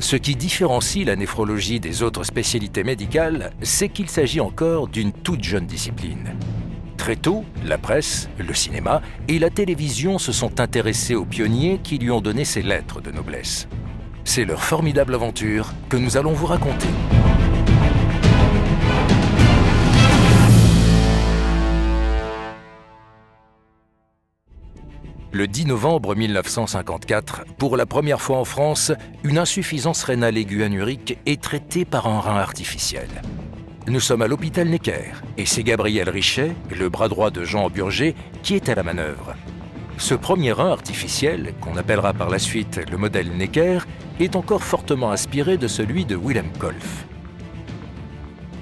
Ce qui différencie la néphrologie des autres spécialités médicales, c'est qu'il s'agit encore d'une toute jeune discipline. Très tôt, la presse, le cinéma et la télévision se sont intéressés aux pionniers qui lui ont donné ses lettres de noblesse. C'est leur formidable aventure que nous allons vous raconter. Le 10 novembre 1954, pour la première fois en France, une insuffisance rénale aiguë anurique est traitée par un rein artificiel. Nous sommes à l'hôpital Necker et c'est Gabriel Richet, le bras droit de Jean Burger, qui est à la manœuvre. Ce premier rein artificiel, qu'on appellera par la suite le modèle Necker, est encore fortement inspiré de celui de Wilhelm Kolff.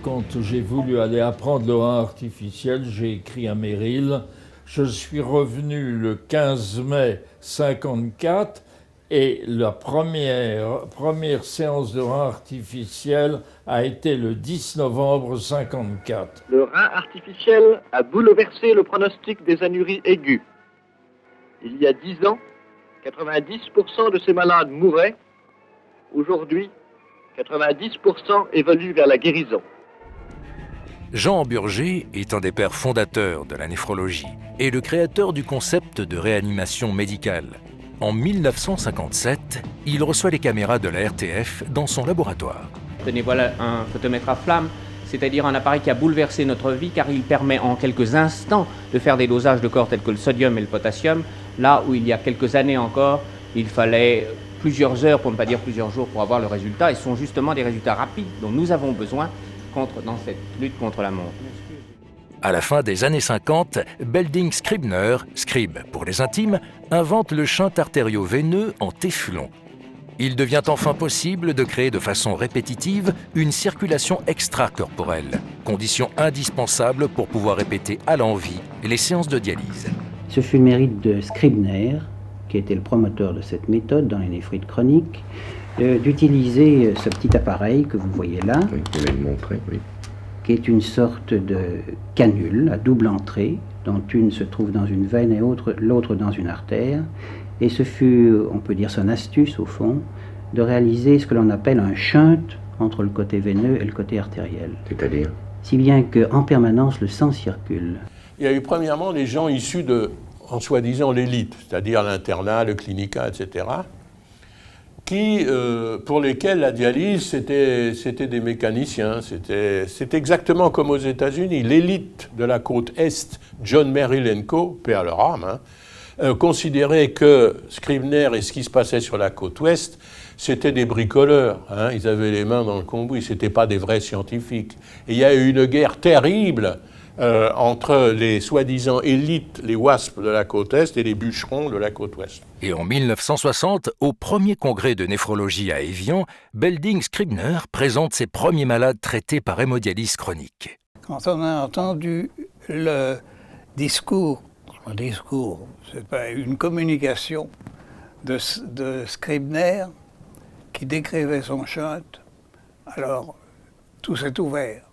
Quand j'ai voulu aller apprendre le rein artificiel, j'ai écrit à Merrill. Je suis revenu le 15 mai 1954 et la première séance de rein artificiel a été le 10 novembre 1954. Le rein artificiel a bouleversé le pronostic des anuries aiguës. Il y a 10 ans, 90% de ces malades mouraient. Aujourd'hui, 90% évoluent vers la guérison. Jean Burger est un des pères fondateurs de la néphrologie et le créateur du concept de réanimation médicale. En 1957, il reçoit les caméras de la RTF dans son laboratoire. Tenez, voilà un photomètre à flamme, c'est-à-dire un appareil qui a bouleversé notre vie car il permet en quelques instants de faire des dosages de corps tels que le sodium et le potassium, là où il y a quelques années encore, il fallait plusieurs heures, pour ne pas dire plusieurs jours, pour avoir le résultat. Et ce sont justement des résultats rapides dont nous avons besoin dans cette lutte contre la montre. À la fin des années 50, Belding Scribner, Scribe pour les intimes, invente le shunt artério-veineux en téflon. Il devient enfin possible de créer de façon répétitive une circulation extracorporelle, condition indispensable pour pouvoir répéter à l'envi les séances de dialyse. Ce fut le mérite de Scribner, qui était le promoteur de cette méthode dans les néphrites chroniques, d'utiliser ce petit appareil que vous voyez là, oui, vous l'avez montré, oui, qui est une sorte de canule à double entrée, dont une se trouve dans une veine et l'autre dans une artère. Et ce fut, on peut dire son astuce au fond, de réaliser ce que l'on appelle un shunt entre le côté veineux et le côté artériel. c'est-à-dire Si bien qu'en permanence le sang circule. Il y a eu premièrement des gens issus de, en soi-disant, l'élite, c'est-à-dire l'internat, le clinica, etc., pour lesquels la dialyse, c'était des mécaniciens. C'est exactement comme aux États-Unis. L'élite de la côte Est, John Merrill & Co., paix à leur âme, considérait que Scribner et ce qui se passait sur la côte Ouest, c'était des bricoleurs. Ils avaient les mains dans le cambouis, ce n'étaient pas des vrais scientifiques. Et il y a eu une guerre terrible entre les soi-disant élites, les WASP de la côte Est et les bûcherons de la côte Ouest. Et en 1960, au premier congrès de néphrologie à Évian, Belding Scribner présente ses premiers malades traités par hémodialyse chronique. Quand on a entendu le discours, c'est pas une communication de Scribner qui décrivait son shunt, alors tout s'est ouvert.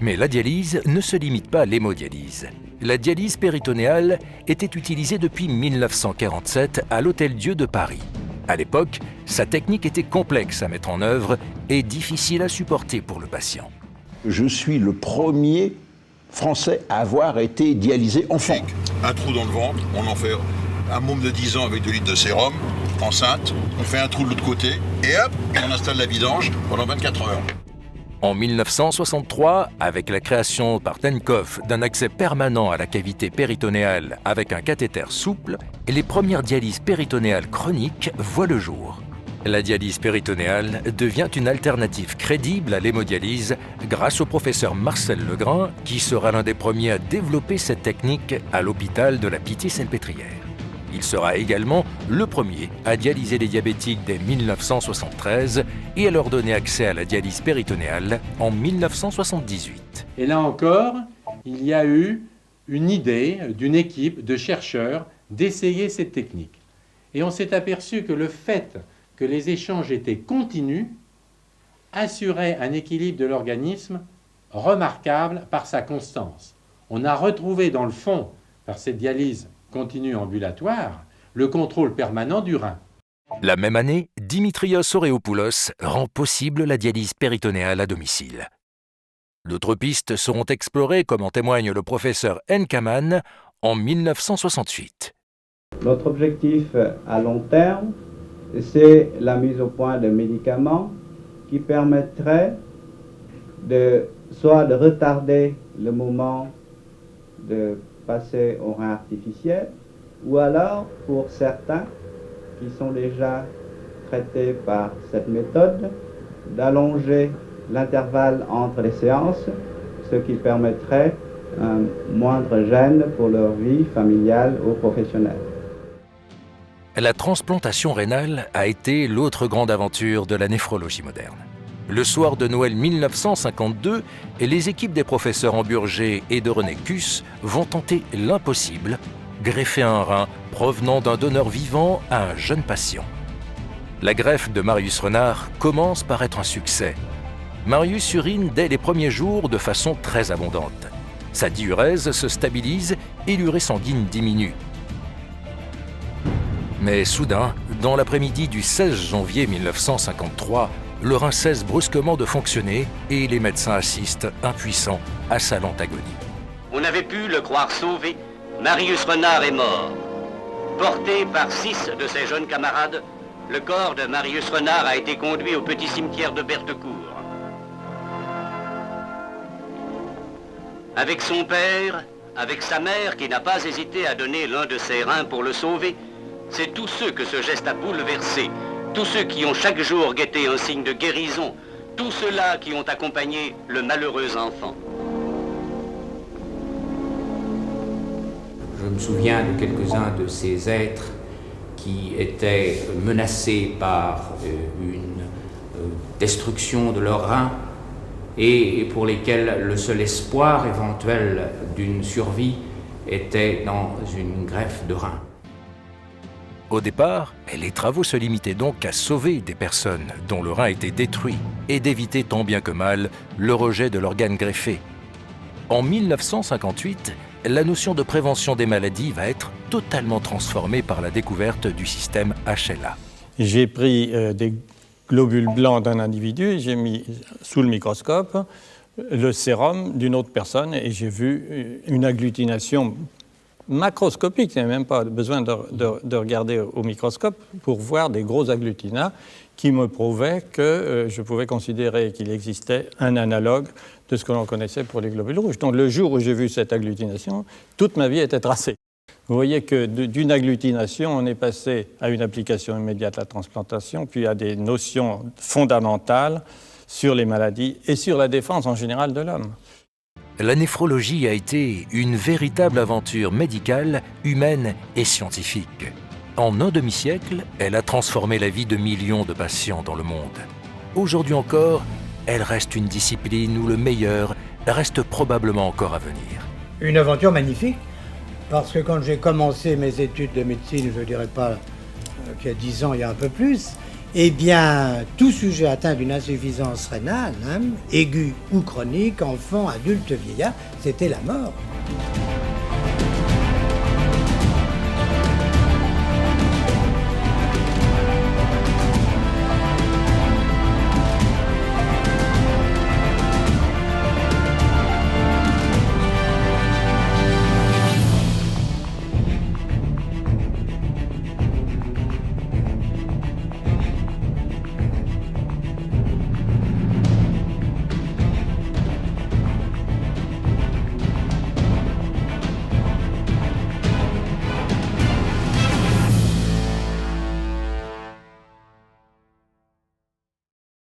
Mais la dialyse ne se limite pas à l'hémodialyse. La dialyse péritonéale était utilisée depuis 1947 à l'Hôtel-Dieu de Paris. À l'époque, sa technique était complexe à mettre en œuvre et difficile à supporter pour le patient. Je suis le premier Français à avoir été dialysé enfant. Un trou dans le ventre, on en fait un môme de 10 ans avec 2 litres de sérum, enceinte, on fait un trou de l'autre côté et hop, on installe la vidange pendant 24 heures. En 1963, avec la création par Tenkov d'un accès permanent à la cavité péritonéale avec un cathéter souple, les premières dialyses péritonéales chroniques voient le jour. La dialyse péritonéale devient une alternative crédible à l'hémodialyse grâce au professeur Marcel Legrain, qui sera l'un des premiers à développer cette technique à l'hôpital de la Pitié-Salpêtrière. Il sera également le premier à dialyser les diabétiques dès 1973 et à leur donner accès à la dialyse péritonéale en 1978. Et là encore, il y a eu une idée d'une équipe de chercheurs d'essayer cette technique. Et on s'est aperçu que le fait que les échanges étaient continus assurait un équilibre de l'organisme remarquable par sa constance. On a retrouvé dans le fond, par cette dialyse continue ambulatoire, le contrôle permanent du rein. La même année, Dimitrios Oreopoulos rend possible la dialyse péritonéale à domicile. D'autres pistes seront explorées, comme en témoigne le professeur Nkaman, en 1968. Notre objectif à long terme, c'est la mise au point de médicaments qui permettraient soit de retarder le moment de passer au rein artificiel, ou alors, pour certains qui sont déjà traités par cette méthode, d'allonger l'intervalle entre les séances, ce qui permettrait un moindre gêne pour leur vie familiale ou professionnelle. La transplantation rénale a été l'autre grande aventure de la néphrologie moderne. Le soir de Noël 1952, les équipes des professeurs Hamburger et de René Kuss vont tenter l'impossible, greffer un rein provenant d'un donneur vivant à un jeune patient. La greffe de Marius Renard commence par être un succès. Marius urine dès les premiers jours de façon très abondante. Sa diurèse se stabilise et l'urée sanguine diminue. Mais soudain, dans l'après-midi du 16 janvier 1953, le rein cesse brusquement de fonctionner et les médecins assistent, impuissants, à sa lente agonie. On avait pu le croire sauvé. Marius Renard est mort. Porté par 6 de ses jeunes camarades, le corps de Marius Renard a été conduit au petit cimetière de Berthecourt. Avec son père, avec sa mère qui n'a pas hésité à donner l'un de ses reins pour le sauver, c'est tous ceux que ce geste a bouleversé, tous ceux qui ont chaque jour guetté un signe de guérison, tous ceux-là qui ont accompagné le malheureux enfant. Je me souviens de quelques-uns de ces êtres qui étaient menacés par une destruction de leurs reins et pour lesquels le seul espoir éventuel d'une survie était dans une greffe de rein. Au départ, les travaux se limitaient donc à sauver des personnes dont le rein était détruit et d'éviter tant bien que mal le rejet de l'organe greffé. En 1958, la notion de prévention des maladies va être totalement transformée par la découverte du système HLA. J'ai pris des globules blancs d'un individu et j'ai mis sous le microscope le sérum d'une autre personne et j'ai vu une agglutination macroscopique. Il n'y a même pas besoin de regarder au microscope pour voir des gros agglutinats qui me prouvaient que je pouvais considérer qu'il existait un analogue de ce que l'on connaissait pour les globules rouges. Donc le jour où j'ai vu cette agglutination, toute ma vie était tracée. Vous voyez que d'une agglutination, on est passé à une application immédiate de la transplantation, puis à des notions fondamentales sur les maladies et sur la défense en général de l'homme. La néphrologie a été une véritable aventure médicale, humaine et scientifique. En un demi-siècle, elle a transformé la vie de millions de patients dans le monde. Aujourd'hui encore, elle reste une discipline où le meilleur reste probablement encore à venir. Une aventure magnifique, parce que quand j'ai commencé mes études de médecine, je ne dirais pas qu'il y a 10 ans, il y a un peu plus, eh bien, tout sujet atteint d'une insuffisance rénale, aiguë ou chronique, enfant, adulte, vieillard, c'était la mort.